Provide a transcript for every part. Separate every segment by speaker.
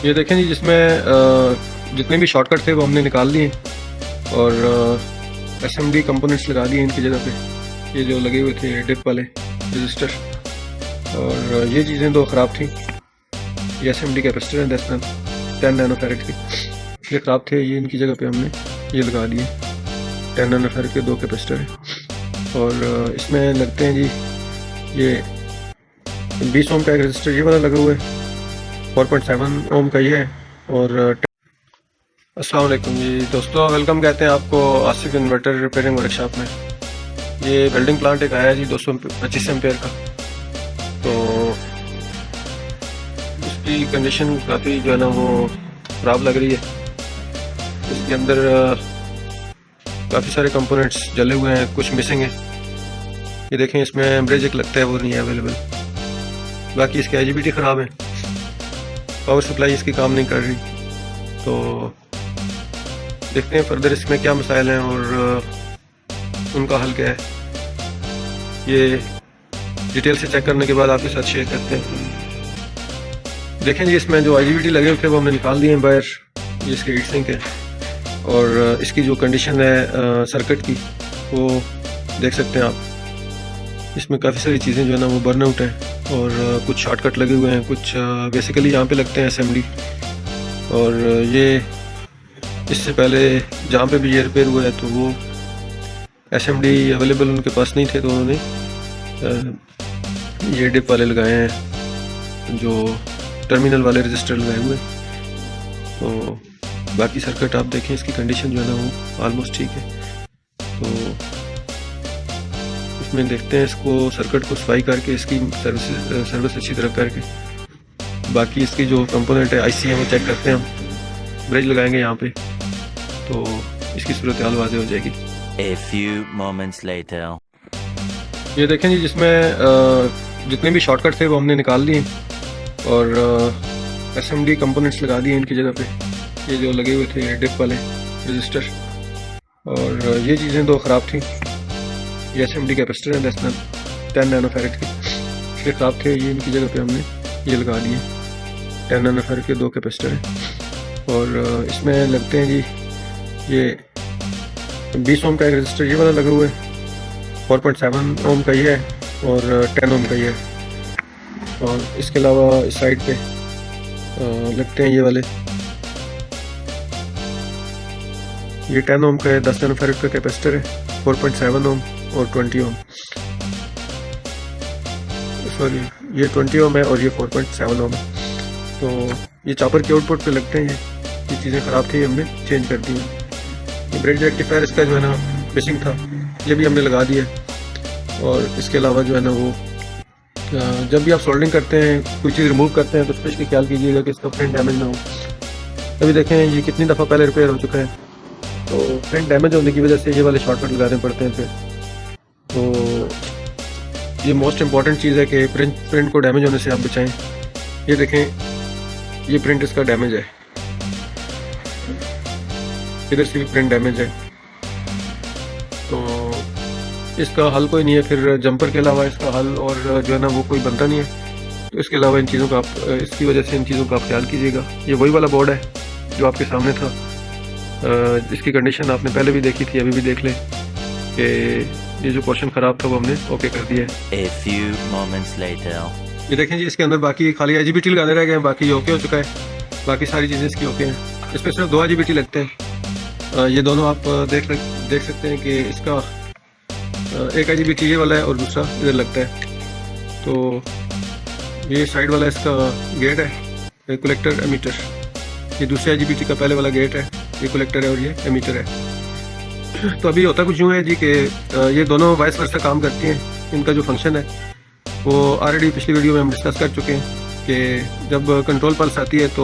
Speaker 1: ये देखें जी, जिसमें जितने भी शॉर्टकट थे वो हमने निकाल लिए और एसएमडी कंपोनेंट्स लगा दिए इनकी जगह पे। ये जो लगे हुए थे डिप वाले रजिस्टर, और ये चीज़ें तो ख़राब थी। ये एसएमडी कैपेसिटर है 10 नैनो फैरेड की, ये ख़राब थे। ये इनकी जगह पे हमने ये लगा दिए 10 नैनो फैरेड के 2 कैपेसिटर हैं। और इसमें लगते हैं जी ये 20 ओम का एक रजिस्टर ये वाला लगा हुआ है, 4.7 ओम का ये है। और अस्सलाम वालेकुम जी दोस्तों, वेलकम कहते हैं आपको आसिफ इन्वर्टर रिपेयरिंग वर्कशॉप में। ये वेल्डिंग प्लांट एक आया है जी 225 एम्पेयर का। तो उसकी कंडीशन काफ़ी जो है ना वो ख़राब लग रही है। इसके अंदर काफ़ी सारे कंपोनेंट्स जले हुए हैं, कुछ मिसिंग है। ये देखें, इसमें ब्रिज एक लगता है वो नहीं है अवेलेबल। बाकी इसके IGBT ख़राब है, पावर सप्लाई इसकी काम नहीं कर रही। तो देखते हैं फर्दर इसमें क्या मसाइल हैं और उनका हल क्या है। ये डिटेल से चेक करने के बाद आपके साथ शेयर करते हैं। देखें जी, इसमें जो IGBT लगे हुए थे वो हमने निकाल दिए हैं बाहर। ये इसके हीट सिंक है और इसकी जो कंडीशन है सर्किट की वो देख सकते हैं आप। इसमें काफ़ी सारी चीज़ें जो है ना वो बर्न आउट है और कुछ शॉर्टकट लगे हुए हैं, कुछ बेसिकली यहाँ पे लगते हैं SMD। और ये इससे पहले जहाँ पे भी ये रिपेयर हुआ है तो वो SMD अवेलेबल उनके पास नहीं थे, तो उन्होंने ये डिप वाले लगाए हैं, जो टर्मिनल वाले रजिस्टर लगाए हुए। तो बाकी सर्किट आप देखें, इसकी कंडीशन जो है ना वो ऑलमोस्ट ठीक है। तो इसमें देखते हैं इसको सर्किट को सफाई करके इसकी सर्विस अच्छी तरह करके बाकी इसकी जो कंपोनेंट है IC है वो चेक करते हैं हम। ब्रिज लगाएंगे यहाँ पे तो इसकी सूरत हाल वाज़ेह हो जाएगी।
Speaker 2: A few moments later.
Speaker 1: ये देखें जी, जिसमें जितने भी शॉर्टकट थे वो हमने निकाल लिए और SMD कंपोनेंट्स लगा दिए इनकी जगह पे। ये जो लगे हुए थे डिप वाले रजिस्टर, और ये चीज़ें तो ख़राब थी। ये SMD कैपेसिटर है 10 नैनो फैरेड की, ये ख़राब थे। ये इनकी जगह पे हमने ये लगा दिए 10 नैनो फैरेड के 2 कैपेसिटर हैं। और इसमें लगते हैं जी ये 20 ओम का एक रजिस्टर ये वाला लगा हुआ है, 4.7 ओम का ये है और 10 ओम का ये है। और इसके अलावा इस साइड पे लगते हैं ये वाले, ये 10 ओम का है, 10 नैनो फैरेड का कैपेसिटर है, 4.7 ओम और 20 ओम। सॉरी, ये 20 ओम है और ये 4.7 ओम है। तो ये चॉपर के आउटपुट पे लगते हैं। ये चीज़ें ख़राब थी, हमने चेंज कर दी हैं। ये ब्रिज रेक्टिफायर इसका जो है ना मिसिंग था, ये भी हमने लगा दिया। और इसके अलावा जो है ना वो जब भी आप सोल्डरिंग करते हैं, कोई चीज़ रिमूव करते हैं तो स्पेशली ख्याल कीजिएगा कि इसका प्रिंट डैमेज ना हो। अभी देखें ये कितनी दफ़ा पहले रिपेयर हो चुका है, तो प्रिंट डैमेज होने की वजह से ये वाले शॉर्टकट लगाने पड़ते हैं फिर। तो ये मोस्ट इम्पॉर्टेंट चीज़ है कि प्रिंट को डैमेज होने से आप बचाएँ। ये देखें, ये प्रिंट इसका डैमेज है, इधर से भी प्रिंट डैमेज है। तो इसका हल कोई नहीं है फिर जंपर के अलावा इसका हल, और जो है ना वो कोई बनता नहीं है। तो इसके अलावा इन चीज़ों का आप इसकी वजह से इन चीज़ों का आप ख्याल कीजिएगा। ये वही वाला बोर्ड है जो आपके सामने था, इसकी कंडीशन आपने पहले भी देखी थी, अभी भी देख लें कि ये जो पोर्शन ख़राब था वो हमने ओके कर दिया है।
Speaker 2: A few moments later.
Speaker 1: ये देखें जी, इसके अंदर बाकी खाली IGBT लगाने रह गए हैं, बाकी ओके हो चुका है। बाकी सारी चीज़ें इसकी ओके हैं। इसमें सिर्फ 2 IGBT लगते हैं। ये दोनों आप देख सकते हैं कि इसका एक IGBT ये वाला है और दूसरा इधर लगता है। तो ये साइड वाला इसका गेट है, कलेक्टर एमीटर। ये दूसरे IGBT का पहले वाला गेट है, ये कलेक्टर है और ये एमीटर है। तो अभी होता कुछ यूँ है जी कि ये दोनों वाइस वर्सा काम करती हैं। इनका जो फंक्शन है वो ऑलरेडी पिछली वीडियो में हम डिस्कस कर चुके हैं कि जब कंट्रोल पल्स आती है तो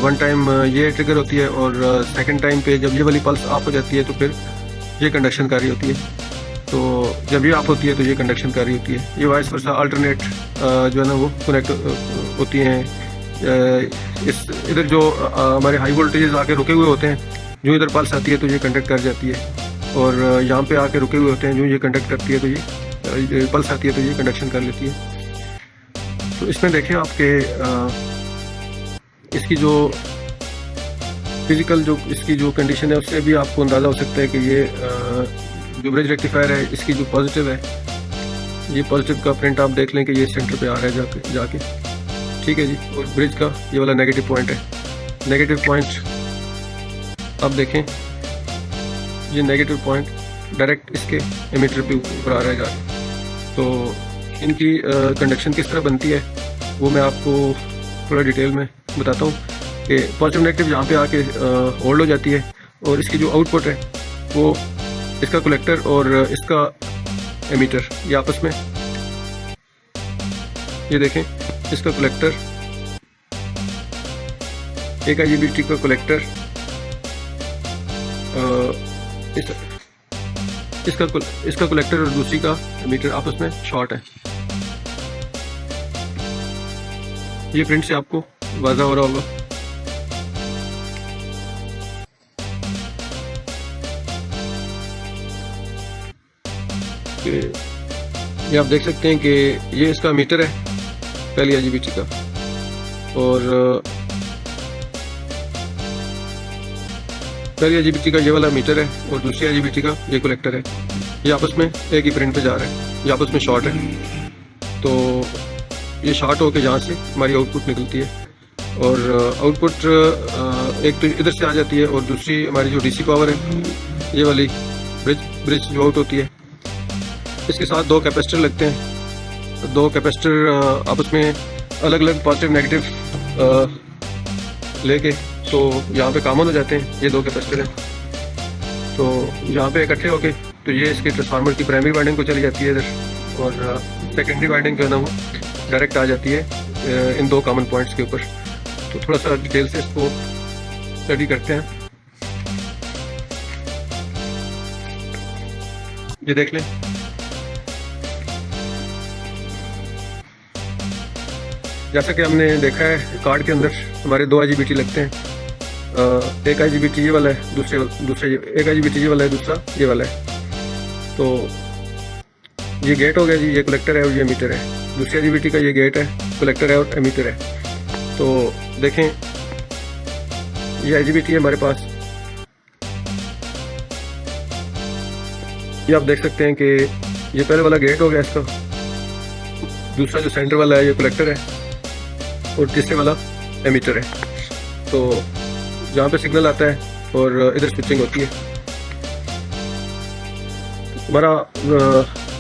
Speaker 1: वन टाइम ये ट्रिगर होती है और सेकंड टाइम पे जब ये वाली पल्स ऑफ हो जाती है तो फिर ये कंडक्शन कर रही होती है। तो जब ये ऑफ होती है तो ये कंडक्शन कर रही होती है। ये वाइस वर्सा अल्टरनेट जो है ना वो कनेक्ट होती हैं। इस इधर जो हमारे हाई वोल्टेजेस आके रुके हुए होते हैं, जो इधर पल्स आती है तो ये कंडक्ट कर जाती है, और यहाँ पे आके रुके हुए होते हैं, जो ये कंडक्ट करती है तो ये पल्स आती है तो ये कंडक्शन कर लेती है। तो इसमें देखें आपके इस इसकी जो फिजिकल जो इसकी जो कंडीशन है उससे भी आपको अंदाज़ा हो सकता है कि ये जो ब्रिज रेक्टिफायर है इसकी जो पॉजिटिव है, ये पॉजिटिव का प्रिंट आप देख लें कि ये सेंटर पे आ रहा है जाके ठीक है जी। और ब्रिज का ये वाला नेगेटिव पॉइंट है, नेगेटिव पॉइंट आप देखें, ये नेगेटिव पॉइंट डायरेक्ट इसके एमीटर पे ऊपर आ रहा है जाके। तो इनकी कंडक्शन किस तरह बनती है वो मैं आपको थोड़ा डिटेल में बताता हूँ कि पॉजिटिव नेगेटिव यहाँ पे आके होल्ड हो जाती है और इसकी जो आउटपुट है वो इसका कलेक्टर और इसका एमीटर ये आपस में, ये देखें इसका कलेक्टर, एक IGBT का कलेक्टर, इसका कलेक्टर और दूसरी का एमीटर आपस में शॉर्ट है। ये प्रिंट से आपको वाज़ा हो रहा होगा। ये आप देख सकते हैं कि ये इसका मीटर है पहली IGBT का, और पहली IGBT का ये वाला मीटर है और दूसरी IGBT का ये कलेक्टर है। ये आपस में एक ही प्रिंट पे जा रहा है, ये आपस में शॉर्ट है। तो ये शॉर्ट होके यहाँ से हमारी आउटपुट निकलती है और आउटपुट एक तो इधर से आ जाती है और दूसरी हमारी जो DC पावर है ये वाली ब्रिज जो आउट होती है, इसके साथ दो कैपेसिटर लगते हैं। दो कैपेसिटर आपस में अलग अलग पॉजिटिव नेगेटिव लेके तो यहाँ पे कॉमन हो जाते हैं। ये दो कैपेसिटर हैं तो यहाँ पे इकट्ठे होके तो ये इसके ट्रांसफार्मर की प्राइमरी वाइंडिंग को चली जाती है इधर, और सेकेंडरी वाइंडिंग जो है ना वो डायरेक्ट आ जाती है इन दो कॉमन पॉइंट्स के ऊपर। तो थोड़ा सा डिटेल से इसको स्टडी करते हैं। ये देख लें, जैसा कि हमने देखा है कार्ड के अंदर हमारे दो IGBT लगते हैं। एक IGBT ये वाला है, एक IGBT ये वाला है, दूसरा ये वाला है। तो ये गेट हो गया जी, ये कलेक्टर है और ये मीटर है। दूसरी IGBT का ये गेट है, कलेक्टर है और एमीटर है। तो देखें ये IGBT है हमारे पास, ये आप देख सकते हैं कि ये पहले वाला गेट हो गया इसका, दूसरा जो सेंटर वाला है ये कलेक्टर है और तीसरे वाला एमीटर है। तो जहाँ पे सिग्नल आता है और इधर स्विचिंग होती है। हमारा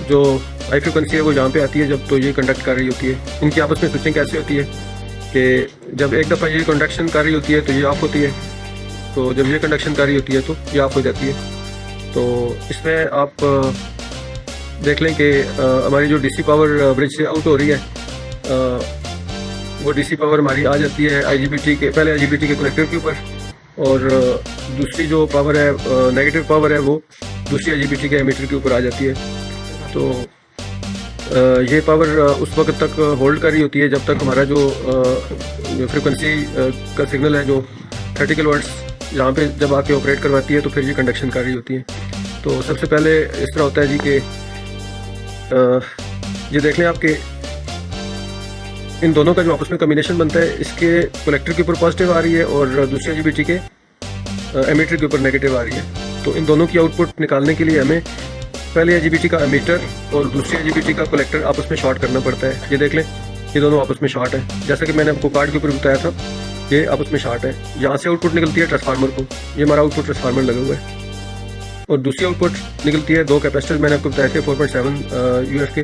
Speaker 1: जो हाई फ्रिक्वेंसी है वो जहाँ पे आती है जब तो ये कंडक्ट कर रही होती है। इनकी आपस में स्विचिंग कैसे होती है कि जब एक दफ़ा ये कंडक्शन कर रही होती है तो ये ऑफ होती है, तो जब ये कंडक्शन कर रही होती है तो ये ऑफ हो जाती है। तो इसमें आप देख लें कि हमारी जो DC पावर ब्रिज से आउट हो रही है वो DC पावर हमारी आ जाती है IGBT के, पहले IGBT के कलेक्टर के ऊपर, और दूसरी जो पावर है नेगेटिव पावर है वो दूसरी IGBT के एमीटर के ऊपर आ जाती है। तो ये पावर उस वक्त तक होल्ड कर रही होती है जब तक हमारा जो फ्रिक्वेंसी का सिग्नल है जो 30 किलोहर्ट्ज़ यहाँ पे जब आके ऑपरेट करवाती है तो फिर ये कंडक्शन कर रही होती है। तो सबसे पहले इस तरह होता है जी कि ये देख लें आपके इन दोनों का जो आपस में कम्बिनेशन बनता है, इसके कलेक्टर के ऊपर पॉजिटिव आ रही है और दूसरी IGBT के एमीटर के ऊपर नेगेटिव आ रही है। तो इन दोनों की आउटपुट निकालने के लिए हमें पहले IGBT का एमीटर और दूसरी IGBT का कलेक्टर आपस में शॉर्ट करना पड़ता है। ये देख लें ये दोनों आपस में शॉर्ट है, जैसा कि मैंने आपको कार्ड के ऊपर बताया था, ये आपस में शॉर्ट है। यहाँ से आउटपुट निकलती है ट्रांसफार्मर को, ये हमारा आउटपुट ट्रांसफार्मर लगा हुआ है, और दूसरी आउटपुट निकलती है दो कैपेसिटर मैंने आपको बताया थे 4.7 UF के,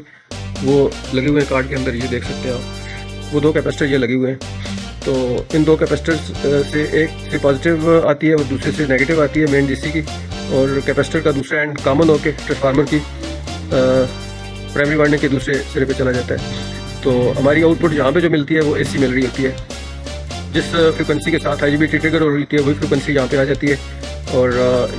Speaker 1: वो लगे हुए हैं कार्ड के अंदर, ये देख सकते हैं आप, वो दो कैपेसिटर ये लगे हुए हैं। तो इन दो कैपेसिटर से एक से पॉजिटिव आती है और दूसरे से नेगेटिव आती है मेन DC की, और कैपेसिटर का दूसरा एंड कॉमन होकर ट्रांसफार्मर की प्राइमरी वाइंडिंग के दूसरे सिरे पे चला जाता है। तो हमारी आउटपुट यहाँ पे जो मिलती है वो AC मिल रही होती है, जिस फ्रिक्वेंसी के साथ IGBT ट्रिगर हो रही थी वही फ्रिक्वेंसी यहाँ पे आ जाती है, और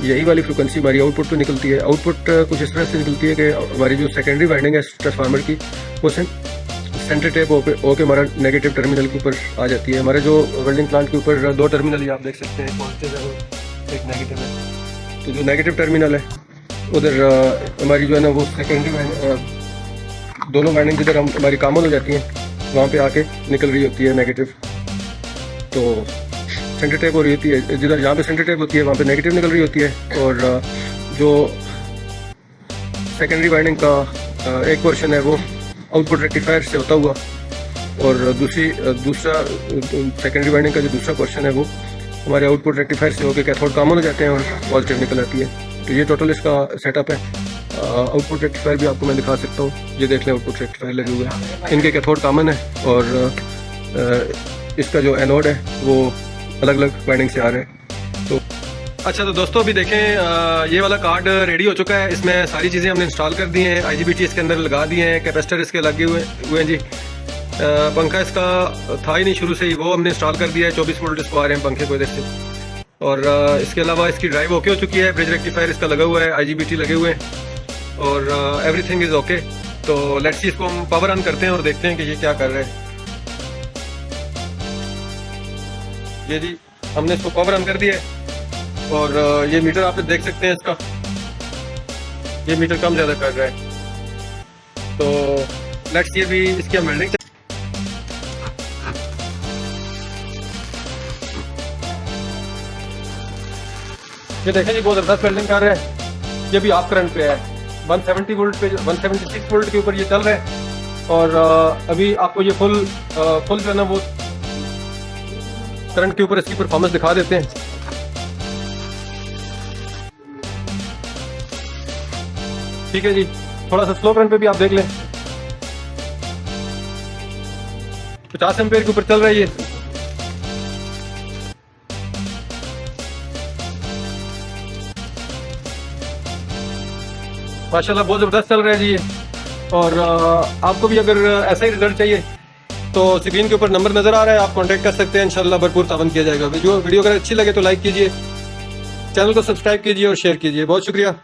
Speaker 1: यही वाली फ्रिक्वेंसी हमारी आउटपुट पे निकलती है। आउटपुट कुछ इस तरह से निकलती है कि हमारी जो सेकेंडरी वाइंडिंग है ट्रांसफार्मर की वो सेंटर टेप होके हमारा नेगेटिव टर्मिनल के ऊपर आ जाती है। हमारे जो वेल्डिंग प्लांट के ऊपर दो टर्मिनल ही आप देख सकते हैं, पॉजिटिव है और एक नेगेटिव है। तो जो नेगेटिव टर्मिनल है उधर हमारी जो है ना वो सेकेंडरी दोनों वाइंडिंग जिधर हमारी कॉमन हो जाती हैं वहाँ पे आके निकल रही होती है नेगेटिव। तो सेंटर टैप हो रही होती है, जिधर जहाँ पे सेंटर टैप होती है वहाँ पे नेगेटिव निकल रही होती है। और जो सेकेंडरी वाइंडिंग का एक पोर्शन है वो आउटपुट रेक्टिफायर से होता हुआ, और दूसरा सेकेंडरी वाइंडिंग का जो दूसरा पोर्शन है वो हमारे आउटपुट रेक्टिफायर से होकर कैथोड कॉमन हो जाते हैं और पॉजिटिव निकल आती है। तो ये टोटल इसका सेटअप है। आउटपुट रेक्टिफायर भी आपको मैं दिखा सकता हूँ, ये देख लें आउटपुट रेक्टिफायर लगे हुए हैं, इनके कैथोड कॉमन है और इसका जो एनोड है वो अलग अलग वाइंडिंग से आ रहे हैं। तो अच्छा, तो दोस्तों अभी देखें ये वाला कार्ड रेडी हो चुका है। इसमें सारी चीज़ें हमने इंस्टॉल कर दी हैं, IGBT इसके अंदर लगा दिए हैं, कैपेसिटर इसके लगे हुए हैं जी। पंखा इसका था ही नहीं शुरू से ही, वो हमने इंस्टॉल कर दिया है। 24 वोल्ट इसको आ रहे हैं पंखे को इधर से। और इसके अलावा इसकी ड्राइव ओके हो चुकी है, ब्रिज रेक्टिफायर इसका लगा हुआ है, IGBT लगे हुए हैं और एवरीथिंग इज़ ओके। तो लेट्स सी, इसको हम पावर ऑन करते हैं और देखते हैं कि ये क्या कर रहे हैं। ये जी हमने इसको पावर ऑन कर दिया है और ये मीटर आप देख सकते हैं, इसका ये मीटर कम ज़्यादा कर रहा है। तो लेट्स ये भी इसकी हम वेल्डिंग ये देखें जी, बहुत ज़बरदस्त वेल्डिंग कर रहे हैं। ये भी ऑफ करंट पे है, 170 वोल्ट पे, 176 वोल्ट के ऊपर ये चल रहा है। और अभी आपको ये फुल जो है ना वो करंट के ऊपर इसकी परफॉर्मेंस दिखा देते हैं। ठीक है जी, थोड़ा सा स्लो करंट पे भी आप देख लें, 50 एम्पेयर के ऊपर चल रहा है ये। माशाल्लाह बहुत ज़बरदस्त चल रहा है जी ये। और आपको भी अगर ऐसा ही रिजल्ट चाहिए तो स्क्रीन के ऊपर नंबर नज़र आ रहा है, आप कांटेक्ट कर सकते हैं। इंशाल्लाह भरपूर तावन किया जाएगा। वीडियो अगर अच्छी लगे तो लाइक कीजिए, चैनल को सब्सक्राइब कीजिए और शेयर कीजिए। बहुत शुक्रिया।